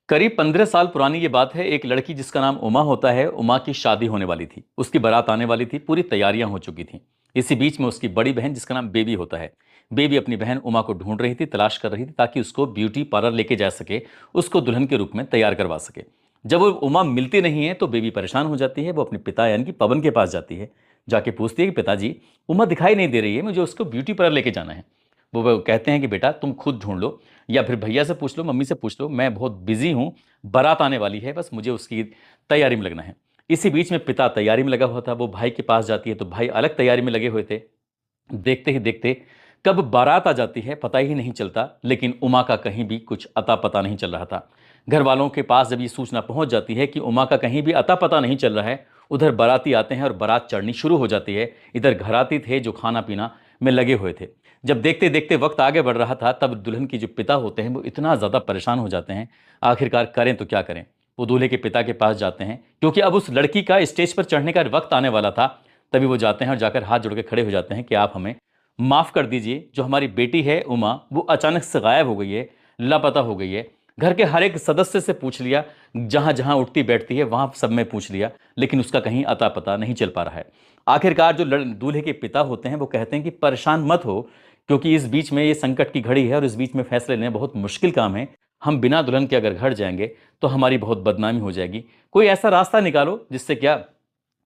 करीब 15 साल पुरानी ये बात है। एक लड़की जिसका नाम उमा होता है, उमा की शादी होने वाली थी। उसकी बारात आने वाली थी, पूरी तैयारियां हो चुकी थीं। इसी बीच में उसकी बड़ी बहन जिसका नाम बेबी होता है, बेबी अपनी बहन उमा को ढूंढ रही थी, तलाश कर रही थी, ताकि उसको ब्यूटी पार्लर लेके जा सके, उसको दुल्हन के रूप में तैयार करवा सके। जब वो उमा मिलती नहीं है तो बेबी परेशान हो जाती है। वो अपने पिता यानी कि पवन के पास जाती है, जाके पूछती है कि पिताजी, उमा दिखाई नहीं दे रही है, मुझे उसको ब्यूटी पार्लर लेके जाना है। वो कहते हैं कि बेटा तुम खुद ढूंढ लो, या फिर भैया से पूछ लो, मम्मी से पूछ लो, मैं बहुत बिजी हूँ, बारात आने वाली है, बस मुझे उसकी तैयारी में लगना है। इसी बीच में पिता तैयारी में लगा हुआ था। वो भाई के पास जाती है तो भाई अलग तैयारी में लगे हुए थे। देखते ही देखते कब बारात आ जाती है पता ही नहीं चलता, लेकिन उमा का कहीं भी कुछ अता पता नहीं चल रहा था। घर वालों के पास जब ये सूचना पहुंच जाती है कि उमा का कहीं भी अता पता नहीं चल रहा है, उधर बाराती आते हैं और बारात चढ़नी शुरू हो जाती है। इधर घराती थे जो खाना पीना में लगे हुए थे। जब देखते देखते वक्त आगे बढ़ रहा था, तब दुल्हन की जो पिता होते हैं वो इतना ज़्यादा परेशान हो जाते हैं। आखिरकार करें तो क्या करें। वो दूल्हे के पिता के पास जाते हैं, क्योंकि अब उस लड़की का स्टेज पर चढ़ने का वक्त आने वाला था। तभी वो जाते हैं और जाकर हाथ जोड़ के खड़े हो जाते हैं कि आप हमें माफ़ कर दीजिए, जो हमारी बेटी है उमा, वो अचानक से गायब हो गई है, लापता हो गई है। घर के हर एक सदस्य से पूछ लिया, जहां जहां उठती बैठती है वहां सब में पूछ लिया, लेकिन उसका कहीं अता पता नहीं चल पा रहा है। आखिरकार जो दूल्हे के पिता होते हैं वो कहते हैं कि परेशान मत हो, क्योंकि इस बीच में ये संकट की घड़ी है और इस बीच में फैसले लेना बहुत मुश्किल काम है। हम बिना दुल्हन के अगर घर जाएंगे तो हमारी बहुत बदनामी हो जाएगी। कोई ऐसा रास्ता निकालो जिससे क्या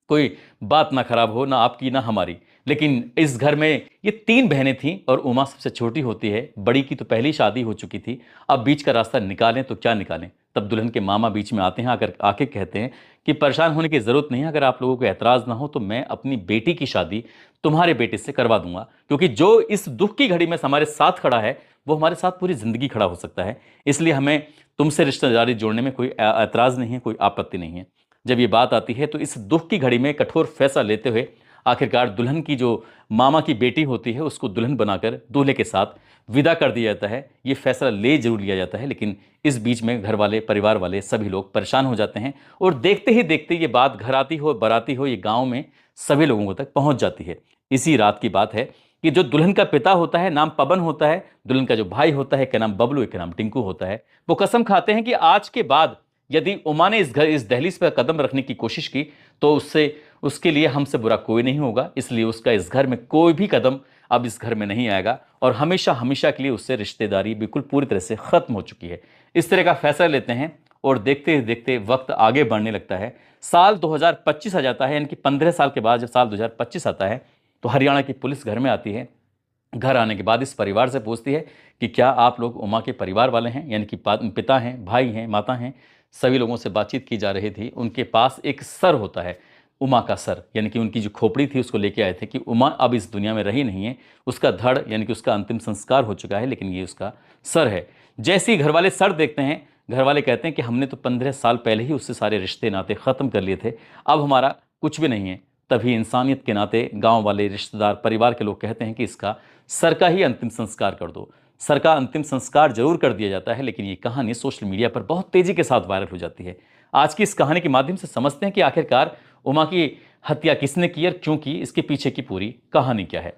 कोई बात ना खराब हो, ना आपकी ना हमारी। लेकिन इस घर में ये तीन बहनें थीं और उमा सबसे छोटी होती है। बड़ी की तो पहली शादी हो चुकी थी। अब बीच का रास्ता निकालें तो क्या निकालें। तब दुल्हन के मामा बीच में आते हैं, आकर आके कहते हैं कि परेशान होने की ज़रूरत नहीं है, अगर आप लोगों को एतराज़ ना हो तो मैं अपनी बेटी की शादी तुम्हारे बेटे से करवा दूंगा, क्योंकि जो इस दुख की घड़ी में हमारे साथ खड़ा है वो हमारे साथ पूरी ज़िंदगी खड़ा हो सकता है। इसलिए हमें तुमसे रिश्तेदारी जोड़ने में कोई एतराज़ नहीं है, कोई आपत्ति नहीं है। जब ये बात आती है तो इस दुख की घड़ी में कठोर फैसला लेते हुए आखिरकार दुल्हन की जो मामा की बेटी होती है उसको दुल्हन बनाकर दूल्हे के साथ विदा कर दिया जाता है। ये फैसला ले जरूर लिया जाता है, लेकिन इस बीच में घर वाले, परिवार वाले सभी लोग परेशान हो जाते हैं। और देखते ही देखते ये बात घर आती हो, बाराती हो, ये गांव में सभी लोगों तक पहुंच जाती है। इसी रात की बात है कि जो दुल्हन का पिता होता है, नाम पवन होता है, दुल्हन का जो भाई होता है, क्या नाम बबलू, एक का नाम टिंकू होता है, वो कसम खाते हैं कि आज के बाद यदि उमा ने इस दहलीज पर कदम रखने की कोशिश की तो उससे उसके लिए हमसे बुरा कोई नहीं होगा। इसलिए उसका इस घर में कोई भी कदम अब इस घर में नहीं आएगा और हमेशा हमेशा के लिए उससे रिश्तेदारी बिल्कुल पूरी तरह से खत्म हो चुकी है। इस तरह का फैसला लेते हैं और देखते ही देखते वक्त आगे बढ़ने लगता है। साल 2025 आ जाता है, यानी कि 15 साल के बाद जब साल 2025 आता है तो हरियाणा की पुलिस घर में आती है। घर आने के बाद इस परिवार से पूछती है कि क्या आप लोग उमा के परिवार वाले हैं, यानी कि पिता हैं, भाई हैं, माता हैं। सभी लोगों से बातचीत की जा रही थी। उनके पास एक सर होता है, उमा का सर, यानी कि उनकी जो खोपड़ी थी उसको लेके आए थे कि उमा अब इस दुनिया में रही नहीं है, उसका धड़ यानी कि उसका अंतिम संस्कार हो चुका है, लेकिन ये उसका सर है। जैसे ही घर वाले सर देखते हैं, घर वाले कहते हैं कि हमने तो 15 साल पहले ही उससे सारे रिश्ते नाते ख़त्म कर लिए थे, अब हमारा कुछ भी नहीं है। तभी इंसानियत के नाते गांव वाले, रिश्तेदार, परिवार के लोग कहते हैं कि इसका सर का ही अंतिम संस्कार कर दो। सर का अंतिम संस्कार जरूर कर दिया जाता है, लेकिन ये कहानी सोशल मीडिया पर बहुत तेजी के साथ वायरल हो जाती है। आज की इस कहानी के माध्यम से समझते हैं कि आखिरकार उमा की हत्या किसने की और क्यों की, इसके पीछे की पूरी कहानी क्या है।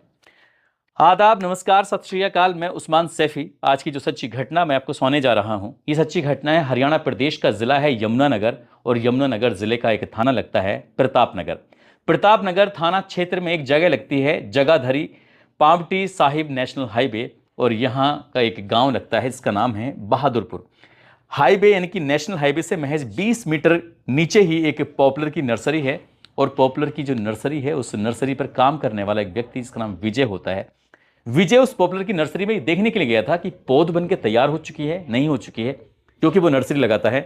आदाब, नमस्कार, सत श्री अकाल। मैं उस्मान सैफी। आज की जो सच्ची घटना मैं आपको सुनाने जा रहा हूं, ये सच्ची घटना है हरियाणा प्रदेश का जिला है यमुनानगर, और यमुनानगर जिले का एक थाना लगता है प्रतापनगर। प्रतापनगर थाना क्षेत्र में एक जगह लगती है जगाधरी पावटी साहिब नेशनल हाईवे, और यहाँ का एक गांव लगता है जिसका नाम है बहादुरपुर। हाईवे यानी कि नेशनल हाईवे से महज 20 मीटर नीचे ही एक पॉपुलर की नर्सरी है, और पॉपुलर की जो नर्सरी है उस नर्सरी पर काम करने वाला एक व्यक्ति जिसका नाम विजय होता है। विजय उस पॉपुलर की नर्सरी में देखने के लिए गया था कि पौध बन के तैयार हो चुकी है, नहीं हो चुकी है, क्योंकि वो नर्सरी लगाता है।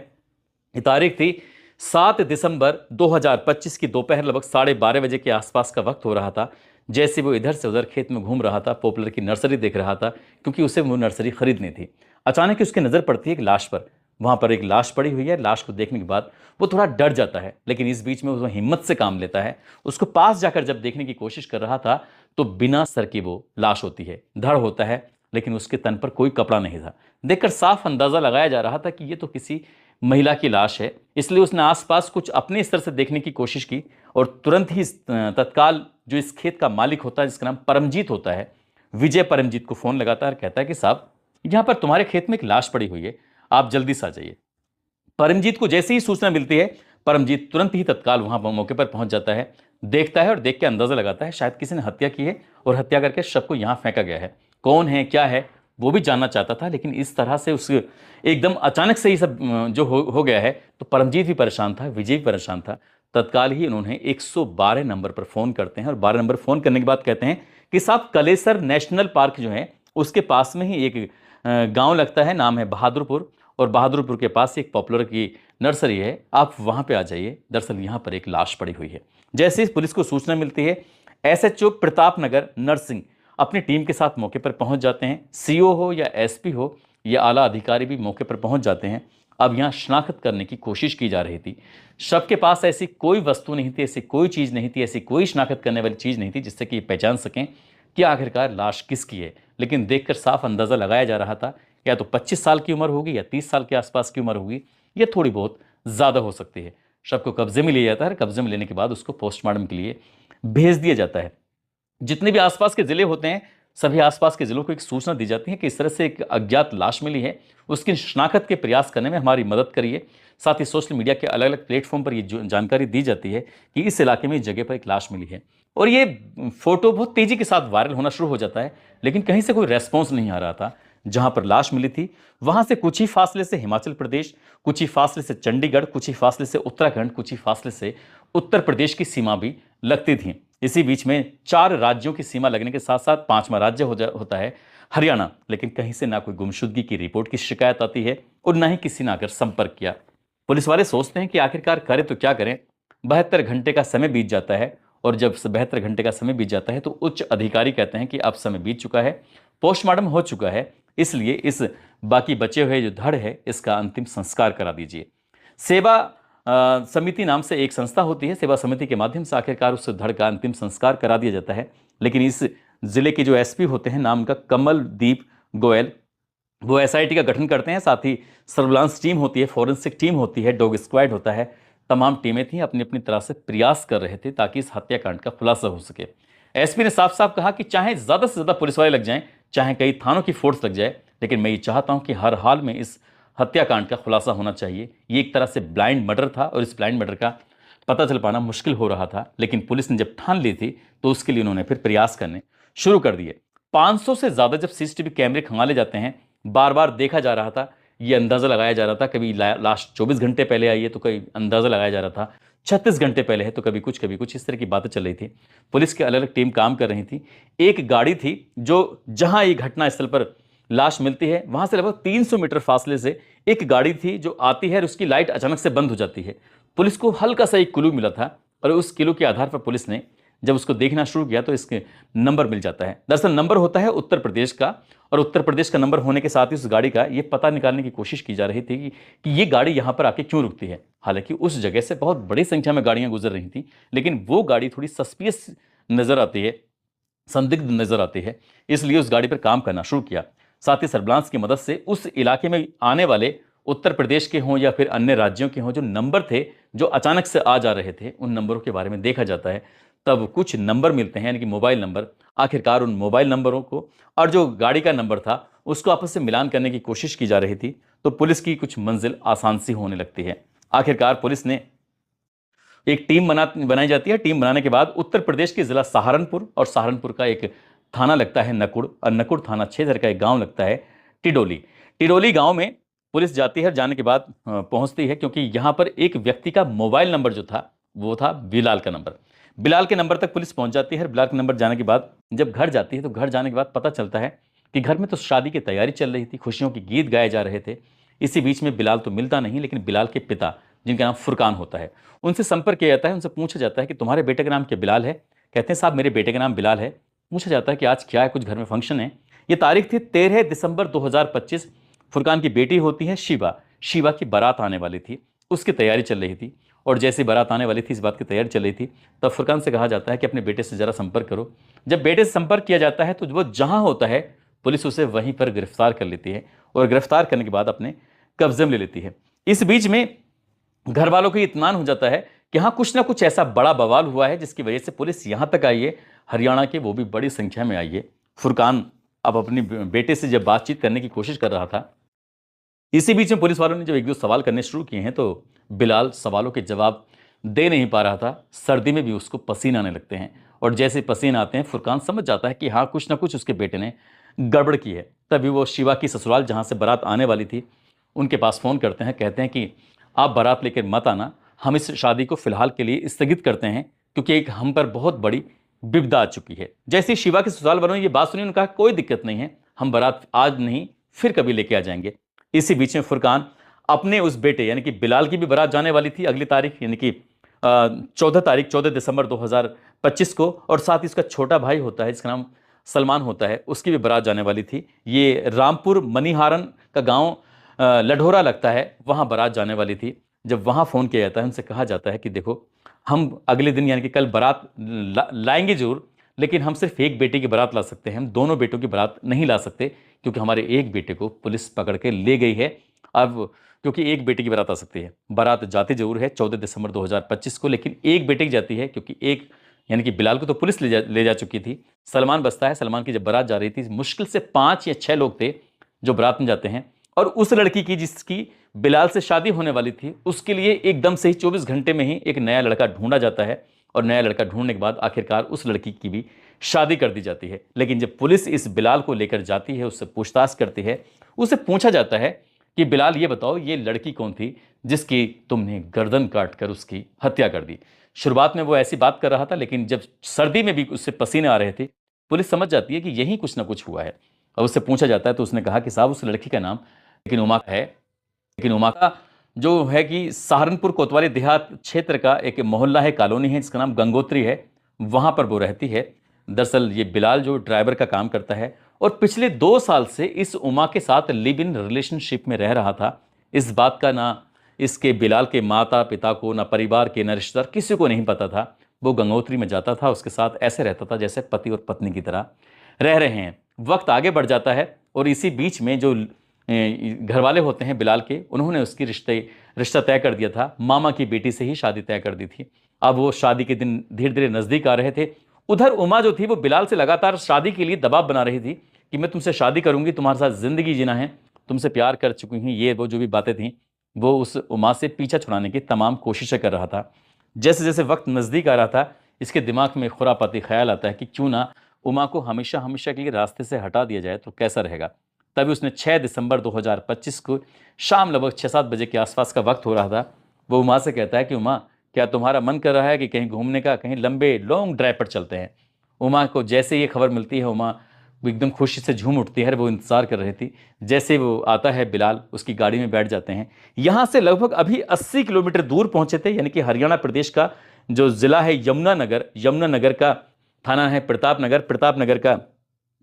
ये तारीख थी 7 दिसंबर 2025 की दोपहर लगभग 12:30 बजे के आसपास का वक्त हो रहा था। जैसे वो इधर से उधर खेत में घूम रहा था, पॉपुलर की नर्सरी देख रहा था, क्योंकि उसे वो नर्सरी खरीदनी थी। अचानक उसकी नज़र पड़ती है एक लाश पर। वहां पर एक लाश पड़ी हुई है। लाश को देखने के बाद वो थोड़ा डर जाता है, लेकिन इस बीच में वो हिम्मत से काम लेता है। उसको पास जाकर जब देखने की कोशिश कर रहा था तो बिना सर की वो लाश होती है, धड़ होता है, लेकिन उसके तन पर कोई कपड़ा नहीं था। देखकर साफ अंदाजा लगाया जा रहा था कि ये तो किसी महिला की लाश है। इसलिए उसने आसपास कुछ अपने स्तर से देखने की कोशिश की, और तुरंत ही तत्काल जो इस खेत का मालिक होता है जिसका नाम परमजीत होता है, विजय परमजीत को फोन लगाता है और कहता है कि साहब, यहाँ पर तुम्हारे खेत में एक लाश पड़ी हुई है, आप जल्दी से आ जाइए। परमजीत को जैसे ही सूचना मिलती है, परमजीत तुरंत ही तत्काल वहां मौके पर पहुंच जाता है, देखता है और देख के अंदाजा लगाता है शायद किसी ने हत्या की है और हत्या करके शव को यहां फेंका गया है। कौन है, क्या है, वो भी जानना चाहता था, लेकिन इस तरह से उस एकदम अचानक से ये सब जो हो गया है, तो परमजीत भी परेशान था, विजय भी परेशान था। तत्काल ही उन्होंने 112 नंबर पर फोन करते हैं और 12 नंबर फोन करने के बाद कहते हैं कि साहब कलेसर नेशनल पार्क जो है उसके पास में ही एक गांव लगता है, नाम है बहादुरपुर, और बहादुरपुर के पास एक पॉपुलर की नर्सरी है, आप वहां पे आ जाइए, दरअसल यहां पर एक लाश पड़ी हुई है। जैसे ही पुलिस को सूचना मिलती है, एसएचओ प्रताप नगर नरसिंह अपनी टीम के साथ मौके पर पहुंच जाते हैं। सीओ हो या एसपी हो या आला अधिकारी भी मौके पर पहुंच जाते हैं। अब यहाँ शनाख्त करने की कोशिश की जा रही थी। शव के पास ऐसी कोई वस्तु नहीं थी, ऐसी कोई चीज़ नहीं थी, ऐसी कोई शनाख्त करने वाली चीज़ नहीं थी जिससे कि ये पहचान सकें कि आखिरकार लाश किसकी है। लेकिन देखकर साफ अंदाज़ा लगाया जा रहा था, या तो 25 साल की उम्र होगी या 30 साल के आसपास की उम्र होगी, या थोड़ी बहुत ज़्यादा हो सकती है। शव को कब्जे में लिया जाता है, कब्जे में लेने के बाद उसको पोस्टमार्टम के लिए भेज दिया जाता है। जितने भी आसपास के जिले होते हैं, सभी आसपास के जिलों को एक सूचना दी जाती है कि इस तरह से एक अज्ञात लाश मिली है, उसकी शनाख्त के प्रयास करने में हमारी मदद करिए। साथ ही सोशल मीडिया के अलग अलग प्लेटफॉर्म पर ये जानकारी दी जाती है कि इस इलाके में इस जगह पर एक लाश मिली है, और ये फोटो बहुत तेजी के साथ वायरल होना शुरू हो जाता है। लेकिन कहीं से कोई रेस्पॉन्स नहीं आ रहा था। जहां पर लाश मिली थी वहां से कुछ ही फासले से हिमाचल प्रदेश, कुछ ही फासले से चंडीगढ़, कुछ ही फासले से उत्तराखंड, कुछ ही फासले से उत्तर प्रदेश की सीमा भी लगती थी। इसी बीच में 4 राज्यों की सीमा लगने के साथ साथ 5वां राज्य होता है हरियाणा। लेकिन कहीं से ना कोई गुमशुदगी की रिपोर्ट की शिकायत आती है और ना ही किसी ने आकर संपर्क किया। पुलिस वाले सोचते हैं कि आखिरकार करें तो क्या करें। 72 घंटे का समय बीत जाता है, और जब 72 घंटे का समय बीत जाता है तो उच्च अधिकारी कहते हैं कि अब समय बीत चुका है, पोस्टमार्टम हो चुका है, इसलिए इस बाकी बचे हुए जो धड़ है इसका अंतिम संस्कार करा दीजिए। सेवा समिति नाम से एक संस्था होती है, सेवा समिति के माध्यम से आखिरकार उस धड़ का अंतिम संस्कार करा दिया जाता है। लेकिन इस जिले के जो एसपी होते हैं, नाम का कमलदीप गोयल, वो एसआईटी का गठन करते हैं। साथ ही सर्विलांस टीम होती है, फॉरेंसिक टीम होती है, डॉग स्क्वाड होता है, तमाम टीमें थी, अपनी अपनी तरह से प्रयास कर रहे थे ताकि इस हत्याकांड का खुलासा हो सके। एसपी ने साफ साफ कहा कि चाहे ज़्यादा से ज़्यादा पुलिस वाले लग जाएं, चाहे कई थानों की फोर्स लग जाए, लेकिन मैं ये चाहता हूं कि हर हाल में इस हत्याकांड का खुलासा होना चाहिए। ये एक तरह से ब्लाइंड मर्डर था और इस ब्लाइंड मर्डर का पता चल पाना मुश्किल हो रहा था। लेकिन पुलिस ने जब ठान ली थी तो उसके लिए उन्होंने फिर प्रयास करने शुरू कर दिए। 500 से ज़्यादा जब सीसीटीवी कैमरे खंगाले जाते हैं, बार बार देखा जा रहा था, ये अंदाज़ा लगाया जा रहा था कभी लास्ट 24 घंटे पहले आई है तो कभी अंदाज़ा लगाया जा रहा था 36 घंटे पहले है, तो कभी कुछ इस तरह की बातें चल रही थी। पुलिस की अलग अलग टीम काम कर रही थी। एक गाड़ी थी जो जहां ये घटना स्थल पर लाश मिलती है वहां से लगभग 300 मीटर फासले से एक गाड़ी थी जो आती है और उसकी लाइट अचानक से बंद हो जाती है। पुलिस को हल्का सा एक क्लू मिला था और उस क्लू के आधार पर पुलिस ने जब उसको देखना शुरू किया तो इसके नंबर मिल जाता है। दरअसल नंबर होता है उत्तर प्रदेश का, और उत्तर प्रदेश का नंबर होने के साथ ही उस गाड़ी का ये पता निकालने की कोशिश की जा रही थी कि ये गाड़ी यहाँ पर आके क्यों रुकती है। हालांकि उस जगह से बहुत बड़ी संख्या में गाड़ियां गुजर रही थी, लेकिन वो गाड़ी थोड़ी सस्पियस नजर आती है, संदिग्ध नजर आती है, इसलिए उस गाड़ी पर काम करना शुरू किया। साथ ही सर्विलांस की मदद से उस इलाके में आने वाले उत्तर प्रदेश के हों या फिर अन्य राज्यों के हों जो नंबर थे जो अचानक से आ जा रहे थे, उन नंबरों के बारे में देखा जाता है। तब कुछ नंबर मिलते हैं, यानी कि मोबाइल नंबर। आखिरकार उन मोबाइल नंबरों को और जो गाड़ी का नंबर था उसको आपस में मिलान करने की कोशिश की जा रही थी, तो पुलिस की कुछ मंजिल आसान सी होने लगती है। आखिरकार पुलिस ने एक टीम बनाई जाती है। टीम बनाने के बाद उत्तर प्रदेश के जिला सहारनपुर, और सहारनपुर का एक थाना लगता है नकुड़, और नकुड़ थाना क्षेत्र का एक गांव लगता है टिडोली। टिडोली गांव में पुलिस जाती है, जाने के बाद पहुंचती है, क्योंकि यहां पर एक व्यक्ति का मोबाइल नंबर जो था वो था बिलाल का नंबर। बिलाल के नंबर तक पुलिस पहुंच जाती है। बिलाल के नंबर जाने के बाद जब घर जाती है तो घर जाने के बाद पता चलता है कि घर में तो शादी की तैयारी चल रही थी, खुशियों के गीत गाए जा रहे थे। इसी बीच में बिलाल तो मिलता नहीं, लेकिन बिलाल के पिता जिनका नाम फुरकान होता है, उनसे संपर्क किया जाता है। उनसे पूछा जाता है कि तुम्हारे बेटे का नाम क्या बिलाल है? कहते हैं साहब मेरे बेटे का नाम बिलाल है। पूछा जाता है कि आज क्या है, कुछ घर में फंक्शन है? ये तारीख थी 13 दिसंबर 2025। फुरकान की बेटी होती है शिवा, शिवा की बारात आने वाली थी, उसकी तैयारी चल रही थी। और जैसे बारात आने वाली थी, इस बात की तैयारी चल रही थी, तब फुरकान से कहा जाता है कि अपने बेटे से ज़रा संपर्क करो। जब बेटे से संपर्क किया जाता है तो वो जहाँ होता है पुलिस उसे वहीं पर गिरफ्तार कर लेती है, और गिरफ्तार करने के बाद अपने कब्जे में ले लेती है। इस बीच में घर वालों को इत्मीनान हो जाता है कि हाँ कुछ ना कुछ ऐसा बड़ा बवाल हुआ है जिसकी वजह से पुलिस यहाँ तक आई है, हरियाणा के, वो भी बड़ी संख्या में आई है। फुरकान अब अपनी बेटे से जब बातचीत करने की कोशिश कर रहा था इसी बीच में पुलिस वालों ने जब एक दो सवाल करने शुरू किए हैं तो बिलाल सवालों के जवाब दे नहीं पा रहा था। सर्दी में भी उसको पसीने आने लगते हैं और जैसे पसीने आते हैं फुरकान समझ जाता है कि हाँ कुछ ना कुछ उसके बेटे ने गड़बड़ की है। तभी वो शिवा की ससुराल जहाँ से बारात आने वाली थी उनके पास फ़ोन करते हैं, कहते हैं कि आप बारात लेकर मत आना, हम इस शादी को फिलहाल के लिए स्थगित करते हैं क्योंकि एक हम पर बहुत बड़ी विपदा आ चुकी है। जैसे ही शिवा के ससुराल वालों ने ये बात सुनी उन्होंने कहा कोई दिक्कत नहीं है, हम बारात आज नहीं फिर कभी लेके आ जाएंगे। इसी बीच में फुरकान अपने उस बेटे यानी कि बिलाल की भी बारात जाने वाली थी अगली तारीख यानी कि 14 दिसंबर 2025 को, और साथ ही उसका छोटा भाई होता है जिसका नाम सलमान होता है, उसकी भी बारात जाने वाली थी। ये रामपुर मनीहारन का गांव लढोरा लगता है, वहां बारात जाने वाली थी। जब वहां फोन किया जाता है उनसे कहा जाता है कि देखो हम अगले दिन यानी कि कल बारात लाएंगे जरूर, लेकिन हम सिर्फ एक बेटे की बारात ला सकते हैं, हम दोनों बेटों की बारात नहीं ला सकते क्योंकि हमारे एक बेटे को पुलिस पकड़ के ले गई है। अब क्योंकि एक बेटे की बारात आ सकती है, बारात जाती जरूर है 14 दिसंबर 2025 को, लेकिन एक बेटे की जाती है क्योंकि एक यानी कि बिलाल को तो पुलिस ले जा चुकी थी। सलमान बचता है। सलमान की जब बारात जा रही थी मुश्किल से 5 या 6 लोग थे जो बारात में जाते हैं, और उस लड़की की जिसकी बिलाल से शादी होने वाली थी उसके लिए एकदम से ही 24 घंटे में ही एक नया लड़का ढूंढा जाता है, और नया लड़का ढूंढने के बाद आखिरकार उस लड़की की भी शादी कर दी जाती है। लेकिन जब पुलिस इस बिलाल को लेकर जाती है, उससे पूछताछ करती है, उसे पूछा जाता है कि बिलाल ये बताओ ये लड़की कौन थी जिसकी तुमने गर्दन काट कर उसकी हत्या कर दी। शुरुआत में वो ऐसी बात कर रहा था, लेकिन जब सर्दी में भी उससे पसीने आ रहे थे पुलिस समझ जाती है कि यही कुछ ना कुछ हुआ है, और उससे पूछा जाता है तो उसने कहा कि साहब उस लड़की का नाम लेकिन उमा है, लेकिन उमा का जो है कि सहारनपुर कोतवाली देहात क्षेत्र का एक मोहल्ला है, कॉलोनी है जिसका नाम गंगोत्री है, वहां पर वो रहती है। दरअसल ये बिलाल जो ड्राइवर का काम करता है और पिछले 2 साल से इस उमा के साथ लिव इन रिलेशनशिप में रह रहा था। इस बात का ना इसके बिलाल के माता पिता को, ना परिवार के, ना रिश्तेदार, किसी को नहीं पता था। वो गंगोत्री में जाता था, उसके साथ ऐसे रहता था जैसे पति और पत्नी की तरह रह रहे हैं। वक्त आगे बढ़ जाता है और इसी बीच में जो घर वाले होते हैं बिलाल के, उन्होंने उसकी रिश्ता तय कर दिया था, मामा की बेटी से ही शादी तय कर दी थी। अब वो शादी के दिन धीरे धीरे नजदीक आ रहे थे। उधर उमा जो थी वो बिलाल से लगातार शादी के लिए दबाव बना रही थी कि मैं तुमसे शादी करूंगी, तुम्हारे साथ जिंदगी जीना है, तुमसे प्यार कर चुकी हूँ, ये वो जो भी बातें थी वो उस उमा से पीछा छुड़ाने की तमाम कोशिशें कर रहा था। जैसे जैसे वक्त नज़दीक आ रहा था इसके दिमाग में खुरापाती ख्याल आता है कि क्यों ना उमा को हमेशा हमेशा के लिए रास्ते से हटा दिया जाए तो कैसा रहेगा। तभी उसने 6 दिसंबर 2025 को शाम लगभग 6-7 बजे के आसपास का वक्त हो रहा था, वो उमा से कहता है कि उमा क्या तुम्हारा मन कर रहा है कि कहीं घूमने का, कहीं लंबे लॉन्ग ड्राइव पर चलते हैं। उमा को जैसे ये खबर मिलती है उमा वो एकदम खुशी से झूम उठती है, वो इंतजार कर रही थी। जैसे वो आता है बिलाल उसकी गाड़ी में बैठ जाते हैं। यहाँ से लगभग अभी 80 किलोमीटर दूर पहुंचे थे, यानी कि हरियाणा प्रदेश का जो जिला है यमुनानगर का थाना है प्रतापनगर, प्रतापनगर का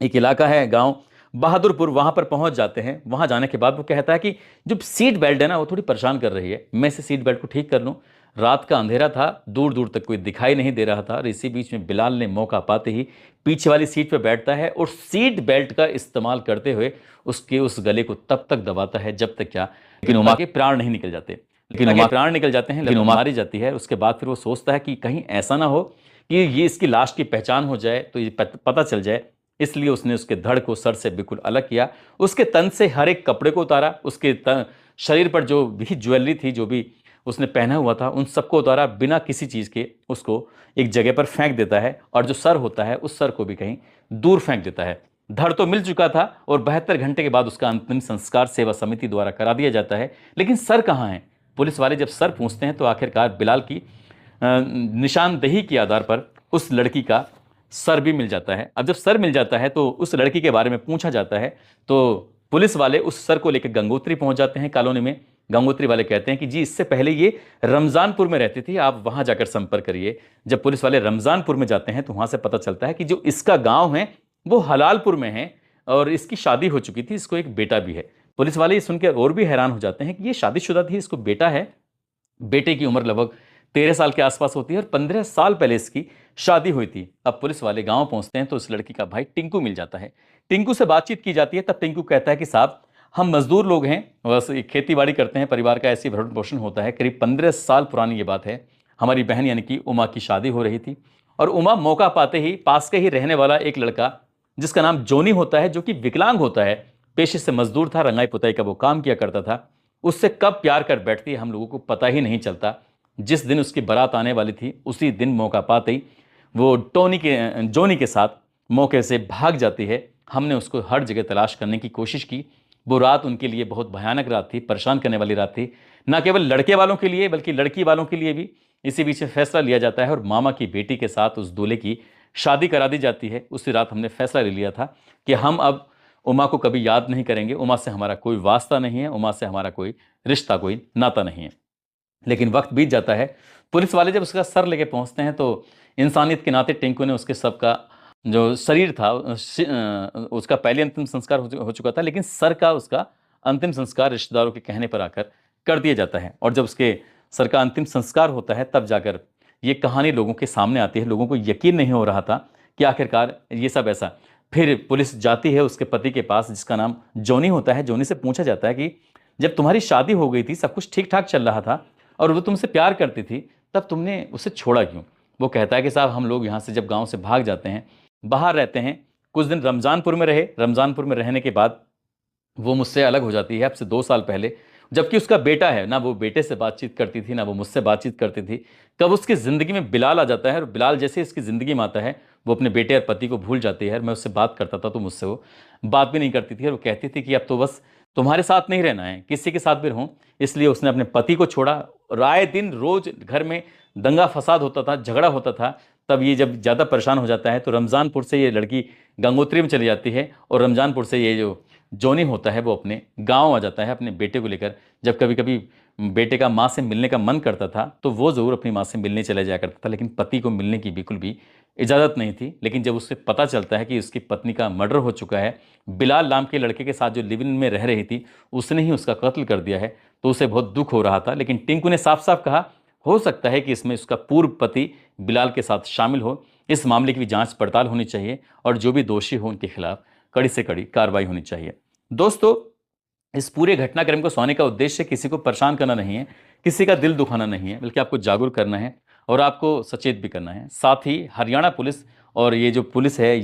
एक इलाका है गांव बहादुरपुर, वहां पर पहुंच जाते हैं। वहां जाने के बाद वो कहता है कि जो सीट बेल्ट है ना वो थोड़ी परेशान कर रही है, मैं इसे सीट बेल्ट को ठीक कर लूं। रात का अंधेरा था, दूर दूर तक कोई दिखाई नहीं दे रहा था, और इसी बीच में बिलाल ने मौका पाते ही पीछे वाली सीट पर बैठता है और सीट बेल्ट का इस्तेमाल करते हुए उसके उस गले को तब तक दबाता है जब तक क्या, लेकिन उमा के प्राण नहीं निकल जाते। लेकिन उमा प्राण निकल जाते हैं, लेकिन उमा मारी जाती है। उसके बाद फिर वो सोचता है कि कहीं ऐसा ना हो कि ये इसकी लाश की पहचान हो जाए, तो ये पता चल जाए। इसलिए उसने उसके धड़ को सर से बिल्कुल अलग किया, उसके तन से हर एक कपड़े को उतारा, उसके शरीर पर जो भी ज्वेलरी थी, जो भी उसने पहना हुआ था, उन सबको उतारा, बिना किसी चीज़ के उसको एक जगह पर फेंक देता है, और जो सर होता है उस सर को भी कहीं दूर फेंक देता है। धड़ तो मिल चुका था और 72 घंटे के बाद उसका अंतिम संस्कार सेवा समिति द्वारा करा दिया जाता है, लेकिन सर कहाँ है? पुलिस वाले जब सर पूछते हैं तो आखिरकार बिलाल की निशानदेही के आधार पर उस लड़की का सर भी मिल जाता है। अब जब सर मिल जाता है तो उस लड़की के बारे में पूछा जाता है, तो पुलिस वाले उस सर को लेकर गंगोत्री पहुंच जाते हैं कॉलोनी में। गंगोत्री वाले कहते हैं कि जी इससे पहले ये रमजानपुर में रहती थी, आप वहां जाकर संपर्क करिए। जब पुलिस वाले रमजानपुर में जाते हैं तो वहां से पता चलता है कि जो इसका गांव है वो हलालपुर में है और इसकी शादी हो चुकी थी, इसको एक बेटा भी है। पुलिस वाले ये सुनकर और भी हैरान हो जाते हैं कि ये शादीशुदा थी, इसको बेटा है। बेटे की उम्र लगभग 13 साल के आसपास होती है और 15 साल पहले इसकी शादी हुई थी। अब पुलिस वाले गांव पहुंचते हैं तो उस लड़की का भाई टिंकू मिल जाता है। टिंकू से बातचीत की जाती है, तब टिंकू कहता है कि साहब हम मजदूर लोग हैं, बस खेती बाड़ी करते हैं, परिवार का ऐसे भरण पोषण होता है। करीब 15 साल पुरानी ये बात है, हमारी बहन यानी कि उमा की शादी हो रही थी, और उमा मौका पाते ही पास के ही रहने वाला एक लड़का जिसका नाम जोनी होता है, जो कि विकलांग होता है, पेशे से मजदूर था, रंगाई पुताई का वो काम किया करता था। उससे कब प्यार कर बैठती है हम लोगों को पता ही नहीं चलता। जिस दिन उसकी बारात आने वाली थी उसी दिन मौका पाते ही वो जोनी के साथ मौके से भाग जाती है। हमने उसको हर जगह तलाश करने की कोशिश की। वो रात उनके लिए बहुत भयानक रात थी, परेशान करने वाली रात थी, ना केवल लड़के वालों के लिए बल्कि लड़की वालों के लिए भी। इसी बीच में फैसला लिया जाता है और मामा की बेटी के साथ उस दूल्हे की शादी करा दी जाती है। उसी रात हमने फैसला ले लिया था कि हम अब उमा को कभी याद नहीं करेंगे। उमा से हमारा कोई वास्ता नहीं है, उमा से हमारा कोई रिश्ता, कोई नाता नहीं है। लेकिन वक्त बीत जाता है। पुलिस वाले जब उसका सर लेके पहुंचते हैं तो इंसानियत के नाते टिंकू ने उसके सबका जो शरीर था उसका पहले अंतिम संस्कार हो चुका था, लेकिन सर का उसका अंतिम संस्कार रिश्तेदारों के कहने पर आकर कर दिया जाता है। और जब उसके सर का अंतिम संस्कार होता है तब जाकर ये कहानी लोगों के सामने आती है। लोगों को यकीन नहीं हो रहा था कि आखिरकार ये सब ऐसा। फिर पुलिस जाती है उसके पति के पास जिसका नाम जॉनी होता है। जॉनी से पूछा जाता है कि जब तुम्हारी शादी हो गई थी, सब कुछ ठीक ठाक चल रहा था और वो तुमसे प्यार करती थी, तब तुमने उसे छोड़ा क्यों? वो कहता है कि साहब हम लोग यहाँ से जब गांव से भाग जाते हैं, बाहर रहते हैं, कुछ दिन रमजानपुर में रहे। रमजानपुर में रहने के बाद वो मुझसे अलग हो जाती है अब से 2 साल पहले। जबकि उसका बेटा है, ना वो बेटे से बातचीत करती थी ना वो मुझसे बातचीत करती थी। कब उसकी ज़िंदगी में बिलाल आ जाता है और बिलाल जैसे इसकी ज़िंदगी में आता है वो अपने बेटे और पति को भूल जाती है। मैं उससे बात करता था तो मुझसे वो बात भी नहीं करती थी और वो कहती थी कि अब तो बस तुम्हारे साथ नहीं रहना है, किसी के साथ भी रहूं। इसलिए उसने अपने पति को छोड़ा। राय दिन रोज घर में दंगा फसाद होता था, झगड़ा होता था। तब ये जब ज़्यादा परेशान हो जाता है तो रमज़ानपुर से ये लड़की गंगोत्री में चली जाती है और रमज़ानपुर से ये जो जॉनी होता है वो अपने गांव आ जाता है अपने बेटे को लेकर। जब कभी कभी बेटे का माँ से मिलने का मन करता था तो वो ज़रूर अपनी माँ से मिलने चला जाया करता था, लेकिन पति को मिलने की बिल्कुल भी इजाज़त नहीं थी। लेकिन जब उससे पता चलता है कि उसकी पत्नी का मर्डर हो चुका है, बिलाल नाम के लड़के के साथ जो लिव इन में रह रही थी उसने ही उसका कत्ल कर दिया है, तो उसे बहुत दुख हो रहा था। लेकिन टिंकू ने साफ साफ कहा हो सकता है कि इसमें उसका पूर्व पति बिलाल के साथ शामिल हो। इस मामले की भी जांच पड़ताल होनी चाहिए और जो भी दोषी हो उनके खिलाफ कड़ी से कड़ी कार्रवाई होनी चाहिए। दोस्तों, इस पूरे घटनाक्रम को सुनाने का उद्देश्य किसी को परेशान करना नहीं है, किसी का दिल दुखाना नहीं है, बल्कि आपको जागरूक करना है और आपको सचेत भी करना है। साथ ही हरियाणा पुलिस और ये जो पुलिस है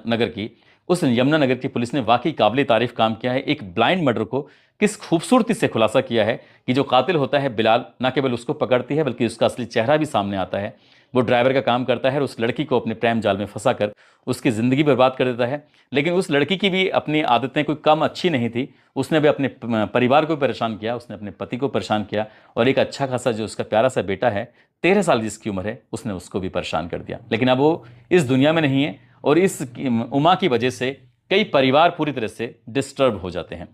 नगर की, उस यमुना नगर की पुलिस ने वाकई काबिल तारीफ काम किया है। एक ब्लाइंड मर्डर को किस खूबसूरती से खुलासा किया है कि जो कातिल होता है बिलाल, ना केवल उसको पकड़ती है बल्कि उसका असली चेहरा भी सामने आता है। वो ड्राइवर का काम करता है और उस लड़की को अपने प्रेम जाल में फंसाकर उसकी ज़िंदगी बर्बाद कर देता है। लेकिन उस लड़की की भी अपनी आदतें कोई कम अच्छी नहीं थी। उसने भी अपने परिवार को परेशान किया, उसने अपने पति को परेशान किया और एक अच्छा खासा जो उसका प्यारा सा बेटा है 13 साल जिसकी उम्र है उसने उसको भी परेशान कर दिया। लेकिन अब वो इस दुनिया में नहीं है और इस उमा की वजह से कई परिवार पूरी तरह से डिस्टर्ब हो जाते हैं।